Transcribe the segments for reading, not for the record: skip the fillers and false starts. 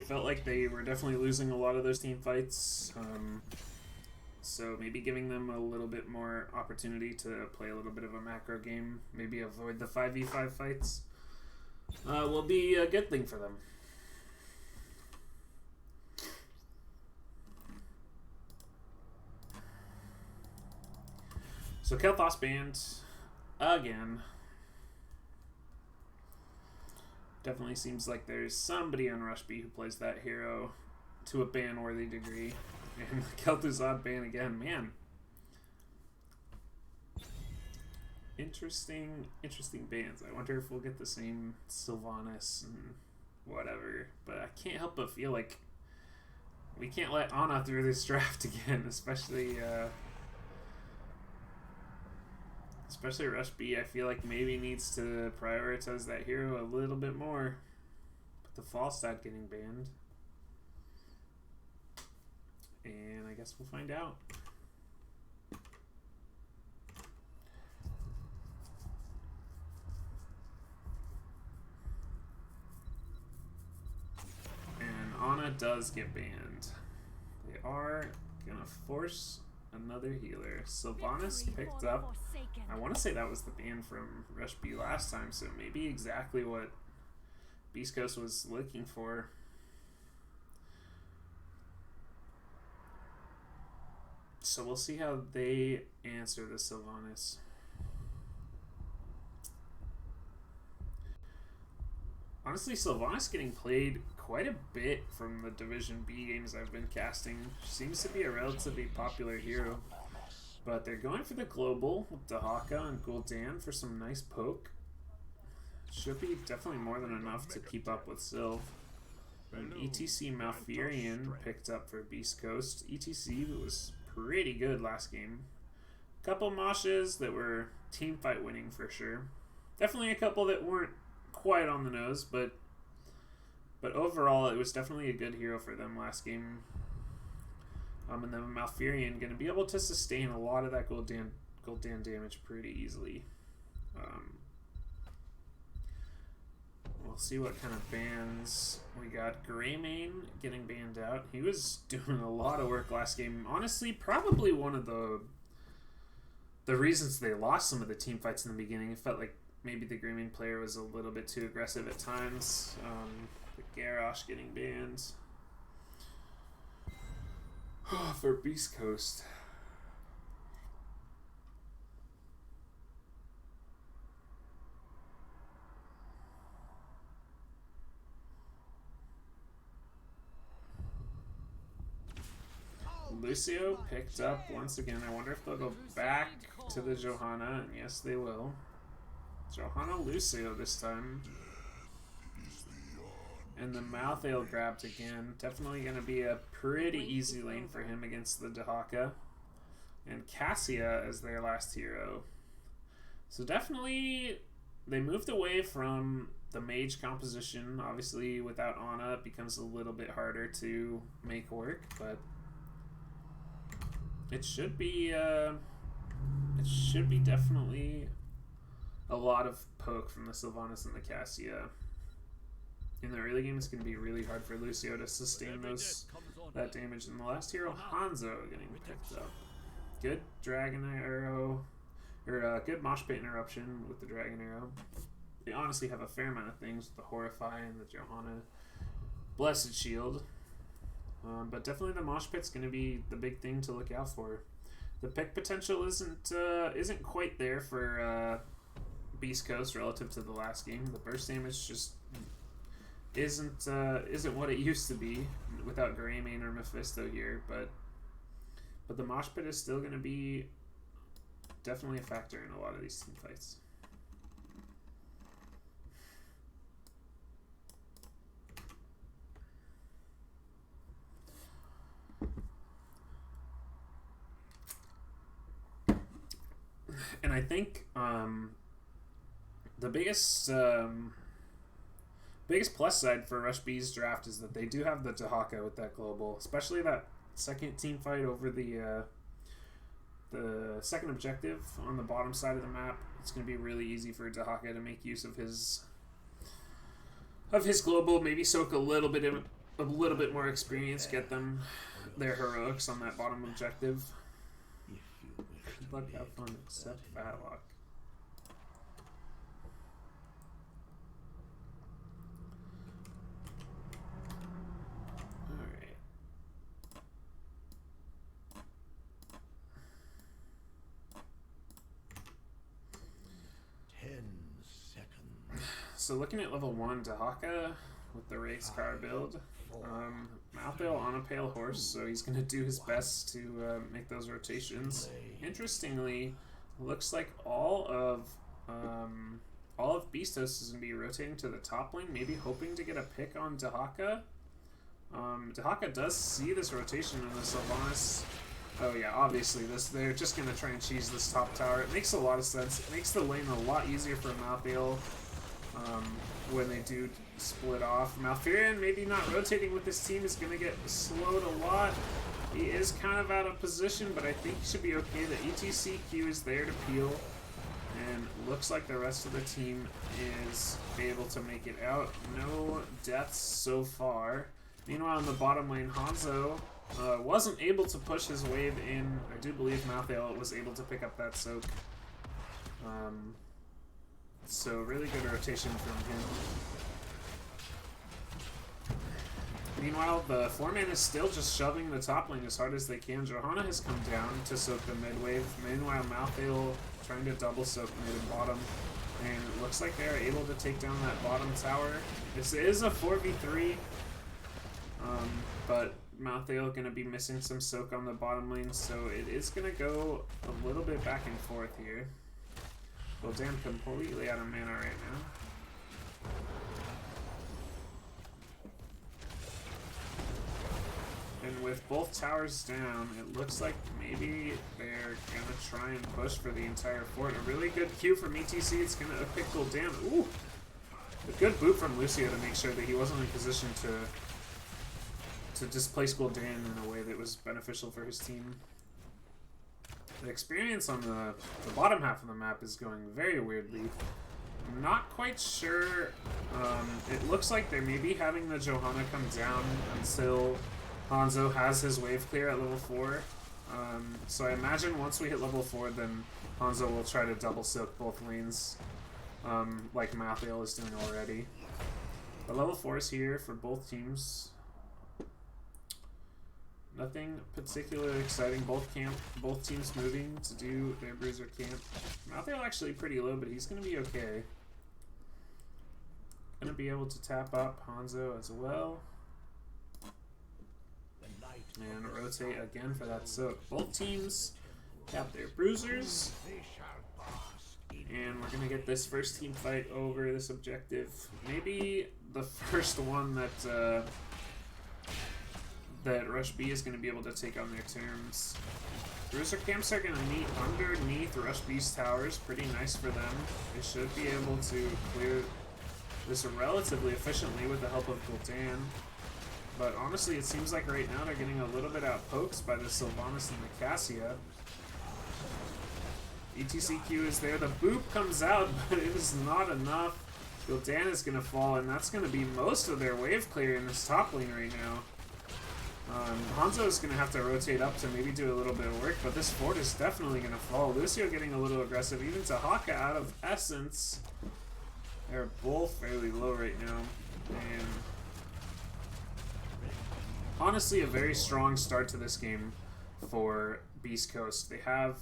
felt like they were definitely losing a lot of those team fights. So maybe giving them a little bit more opportunity to play a little bit of a macro game, maybe avoid the 5v5 fights, will be a good thing for them. So Kel'Thas banned again. Definitely seems like there's somebody on Rush B who plays that hero to a ban-worthy degree. And Kel'Thuzad ban again, man. Interesting bans. I wonder if we'll get the same Sylvanas and whatever. But I can't help but feel like we can't let Ana through this draft again, especially Rush B. I feel like maybe needs to prioritize that hero a little bit more. But the Falstad getting banned. And I guess we'll find out. And Ana does get banned. They are going to force another healer. Sylvanas picked up. I want to say that was the ban from Rush B last time, so maybe exactly what Beast Coast was looking for. So we'll see how they answer the Sylvanas. Honestly, Sylvanas getting played quite a bit from the Division B games I've been casting. Seems to be a relatively popular hero. But they're going for the global with Dahaka and Gul'dan for some nice poke. Should be definitely more than enough to keep up with Sylv. And ETC Malfurion picked up for Beast Coast. ETC was pretty good last game. Couple moshes that were team fight winning for sure. Definitely a couple that weren't quite on the nose, but overall it was definitely a good hero for them last game. And then Malfurion going to be able to sustain a lot of that Gul'dan damage pretty easily. We'll see what kind of bans we got. Greymane getting banned out. He was doing a lot of work last game. Honestly, probably one of the reasons they lost some of the team fights in the beginning. It felt like maybe the Greymane player was a little bit too aggressive at times. The Garrosh getting banned. For Beast Coast. Lucio picked up once again. I wonder if they'll go back to the Johanna, and yes they will. Johanna Lucio this time. And the Malthael grabbed again. Definitely going to be a pretty easy lane for him against the Dahaka. And Cassia as their last hero. So definitely they moved away from the mage composition. Obviously without Ana it becomes a little bit harder to make work, but it should be definitely a lot of poke from the Sylvanas and the Cassia. In the early game, it's going to be really hard for Lucio to sustain that damage. And the last hero, Hanzo, getting picked up. Good Dragon Arrow, or good Mosh Pit Interruption with the Dragon Arrow. They honestly have a fair amount of things with the Horrify and the Johanna Blessed Shield. But definitely the Mosh Pit's going to be the big thing to look out for. The pick potential isn't quite there for Beast Coast relative to the last game. The burst damage just isn't what it used to be without Greymane or Mephisto here, but the Mosh Pit is still going to be definitely a factor in a lot of these team fights. And I think the biggest plus side for Rush B's draft is that they do have the Dahaka with that global, especially that second team fight over the second objective on the bottom side of the map. It's going to be really easy for Dahaka to make use of his global, maybe soak a little bit a little bit more experience get them their heroics on that bottom objective. Good luck, have fun, except Fatlock. Alright. So looking at level 1, Dahaka with the race car build. Malthael on a pale horse, so he's going to do his best to make those rotations. Interestingly, looks like all of Beastos is going to be rotating to the top lane, maybe hoping to get a pick on Dahaka. Dahaka does see this rotation in the Sylvanas. Oh yeah, obviously they're just going to try and cheese this top tower. It makes a lot of sense. It makes the lane a lot easier for Malthael when they do split off. Malfurion maybe not rotating with this team is going to get slowed a lot. He is kind of out of position, but I think he should be okay. The ETCQ is there to peel, and looks like the rest of the team is able to make it out. No deaths so far. Meanwhile, in the bottom lane, Hanzo wasn't able to push his wave in. I do believe Malthael was able to pick up that soak. So really good rotation from him. Meanwhile, the 4-man is still just shoving the top lane as hard as they can. Johanna has come down to soak the mid wave. Meanwhile, Malthael trying to double soak mid and bottom. And it looks like they're able to take down that bottom tower. This is a 4v3. But Malthael going to be missing some soak on the bottom lane. So it is going to go a little bit back and forth here. Well, damn, completely out of mana right now. And with both towers down, it looks like maybe they're going to try and push for the entire fort. A really good Q from ETC. It's going to pick Gul'dan. Ooh! A good boot from Lucio to make sure that he wasn't in position to displace Gul'dan in a way that was beneficial for his team. The experience on the bottom half of the map is going very weirdly. I'm not quite sure. It looks like they may be having the Johanna come down until Hanzo has his wave clear at level 4. So I imagine once we hit level 4, then Hanzo will try to double soak both lanes, like Malthael is doing already. But level 4 is here for both teams. Nothing particularly exciting. Both teams moving to do their bruiser camp. Malthael actually pretty low, but he's going to be okay. Going to be able to tap up Hanzo as well. And rotate again for that soak. Both teams have their bruisers. And we're going to get this first team fight over this objective. Maybe the first one that Rush B is going to be able to take on their terms. Bruiser camps are going to meet underneath Rush B's towers. Pretty nice for them. They should be able to clear this relatively efficiently with the help of Gul'dan. But honestly, it seems like right now they're getting a little bit outpoked by the Sylvanas and the Cassia. ETCQ is there. The boop comes out, but it is not enough. Gul'dan is going to fall, and that's going to be most of their wave clear in this top lane right now. Hanzo is going to have to rotate up to maybe do a little bit of work, but this fort is definitely going to fall. Lucio getting a little aggressive, even Dahaka out of essence. They're both fairly low right now. And honestly, a very strong start to this game for Beast Coast. They have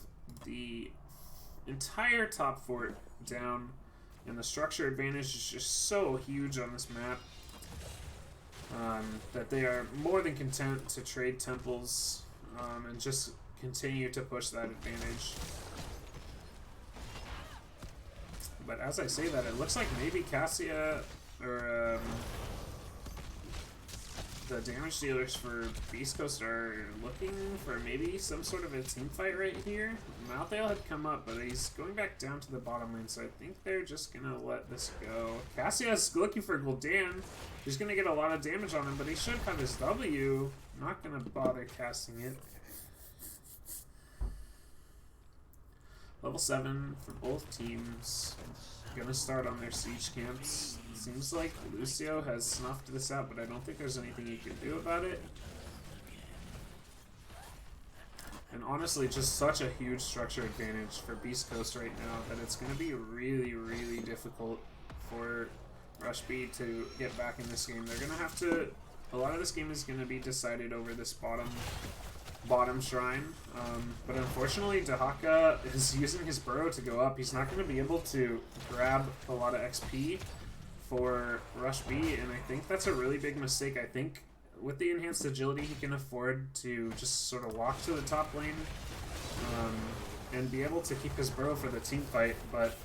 the entire top fort down, and the structure advantage is just so huge on this map. That they are more than content to trade temples and just continue to push that advantage. But as I say that, it looks like maybe Cassia or the damage dealers for Beast Coast are looking for maybe some sort of a team fight right here. Malthael had come up, but he's going back down to the bottom lane, so I think they're just going to let this go. Cassia's looking for Gul'dan. He's going to get a lot of damage on him, but he should have his W. Not going to bother casting it. Level 7 for both teams. gonna start on their siege camps. Seems like Lucio has snuffed this out, but I don't think there's anything he can do about it. And honestly, just such a huge structure advantage for Beast Coast right now that it's going to be really, really difficult for Rush B to get back in this game. They're going to have to... A lot of this game is going to be decided over this bottom shrine. But unfortunately, Dahaka is using his burrow to go up. He's not going to be able to grab a lot of XP for Rush B, and I think that's a really big mistake. I think with the enhanced agility, he can afford to just sort of walk to the top lane and be able to keep his burrow for the team fight, but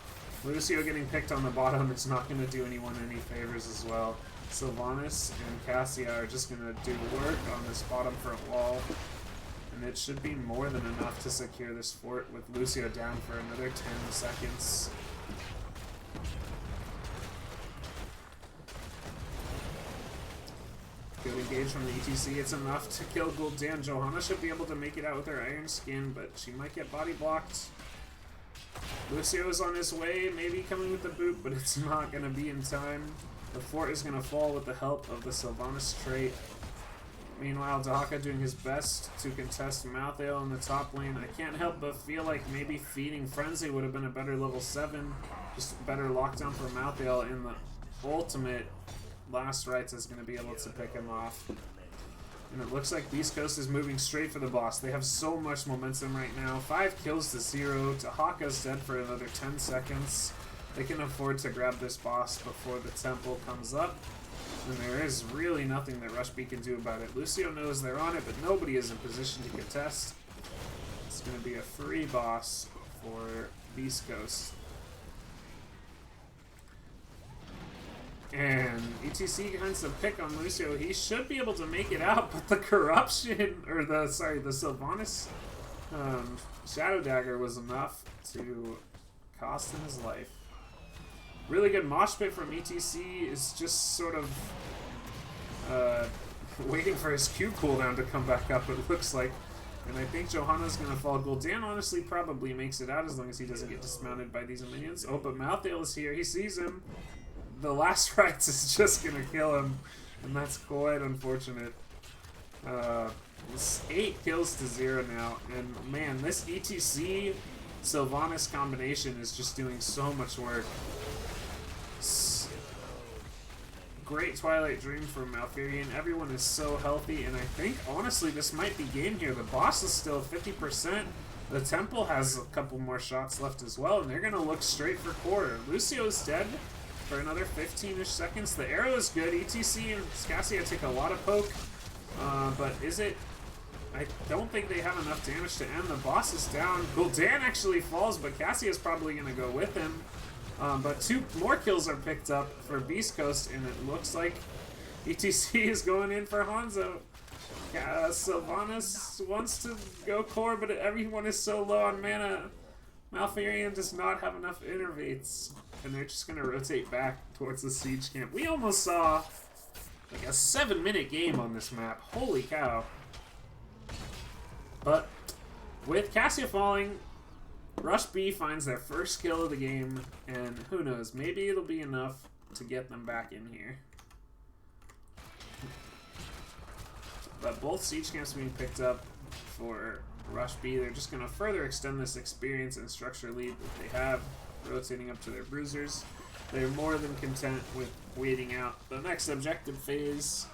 Lucio getting picked on the bottom is not going to do anyone any favors as well. Sylvanas and Cassia are just going to do work on this bottom front wall, and it should be more than enough to secure this fort with Lucio down for another 10 seconds. Good engage from the ETC. It's enough to kill Gul'dan. Johanna should be able to make it out with her iron skin, but she might get body blocked. Lucio is on his way, maybe coming with the boot, but it's not going to be in time. The fort is going to fall with the help of the Sylvanas trait. Meanwhile, Dahaka doing his best to contest Malthael in the top lane. I can't help but feel like maybe feeding Frenzy would have been a better level 7. Just better lockdown for Malthael in the ultimate. Last rites is going to be able to pick him off. And it looks like Beast Coast is moving straight for the boss. They have so much momentum right now. 5 kills to 0. Dahaka's dead for another 10 seconds. They can afford to grab this boss before the temple comes up. And there is really nothing that Rush B can do about it. Lucio knows they're on it, but nobody is in position to contest. It's going to be a free boss for Beast Coast. And ETC finds the pick on Lucio. He should be able to make it out, but the corruption, or the Sylvanas Shadow Dagger was enough to cost him his life. Really good mosh pit from ETC is just sort of waiting for his Q cooldown to come back up, it looks like. And I think Johanna's going to fall. Gul'dan honestly probably makes it out as long as he doesn't get dismounted by these minions. Oh, but Malthael is here. He sees him. The last rites is just going to kill him, and that's quite unfortunate. It's 8 kills to 0 now, and man, this ETC Sylvanas combination is just doing so much work. Great Twilight Dream from Malfurion. Everyone is so healthy, and I think, honestly, this might be game here. The boss is still 50%. The temple has a couple more shots left as well, and they're going to look straight for core. Lucio's dead for another 15-ish seconds. The arrow is good. ETC and Cassia take a lot of poke, but is it... I don't think they have enough damage to end. The boss is down. Gul'dan actually falls, but Cassia is probably going to go with him. But 2 more kills are picked up for Beast Coast, and it looks like ETC is going in for Hanzo. Sylvanas wants to go core, but everyone is so low on mana. Malfurion does not have enough innervates, and they're just going to rotate back towards the siege camp. We almost saw like a 7-minute game on this map. Holy cow. But with Cassia falling, Rush B finds their first kill of the game, and who knows, maybe it'll be enough to get them back in here. But both siege camps being picked up for Rush B. They're just going to further extend this experience and structure lead that they have, rotating up to their bruisers. They're more than content with waiting out the next objective phase.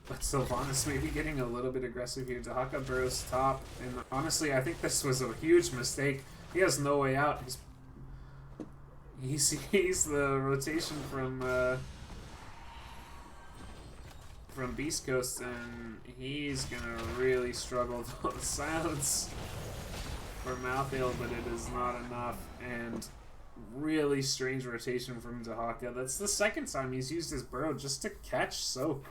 But Sylvanas may be getting a little bit aggressive here. Dahaka burrows top, and honestly, I think this was a huge mistake. He has no way out. He sees the rotation from Beast Coast, and he's gonna really struggle. Silence for Malthael, but it is not enough, and really strange rotation from Dahaka. That's the second time he's used his burrow just to catch soak.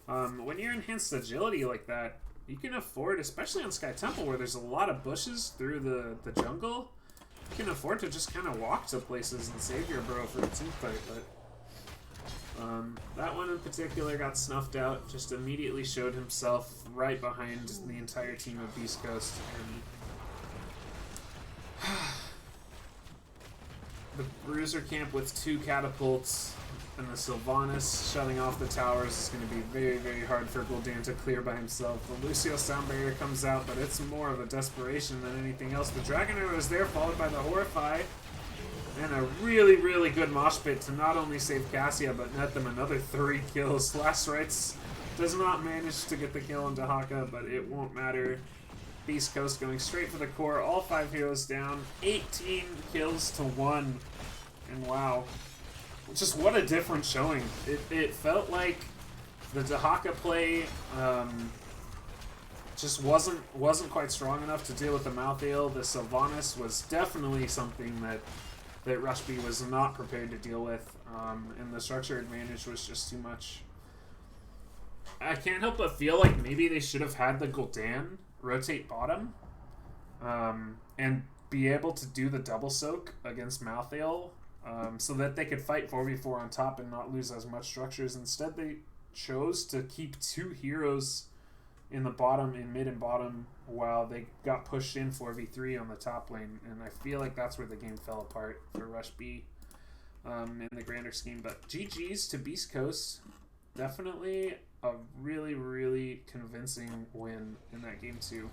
When you're enhanced agility like that, you can afford, especially on Sky Temple where there's a lot of bushes through the jungle, you can afford to just kind of walk to places and save your burrow for the team fight, but that one in particular got snuffed out, just immediately showed himself right behind the entire team of Beast Coast, and the Bruiser camp with 2 catapults and the Sylvanas shutting off the towers is going to be very, very hard for Gul'dan to clear by himself. The Lucio Sound Barrier comes out, but it's more of a desperation than anything else. The Dragon Arrow is there, followed by the Horrify. And a really, really good mosh pit to not only save Cassia, but net them another 3 kills. Last Rites does not manage to get the kill on Dahaka, but it won't matter. Beast Coast going straight for the core. All 5 heroes down. 18 kills to 1. And wow. Just what a different showing. It felt like the Dahaka play just wasn't quite strong enough to deal with the Malthael. The Sylvanas was definitely something that Rush B was not prepared to deal with, and the structure advantage was just too much. I can't help but feel like maybe they should have had the Gul'dan rotate bottom, and be able to do the double soak against Malthael, so that they could fight 4v4 on top and not lose as much structures. Instead, they chose to keep 2 heroes in the bottom, in mid and bottom, while they got pushed in 4v3 on the top lane, and I feel like that's where the game fell apart for Rush B in the grander scheme. But GG's to Beast Coast. Definitely a really, really convincing win in that game too.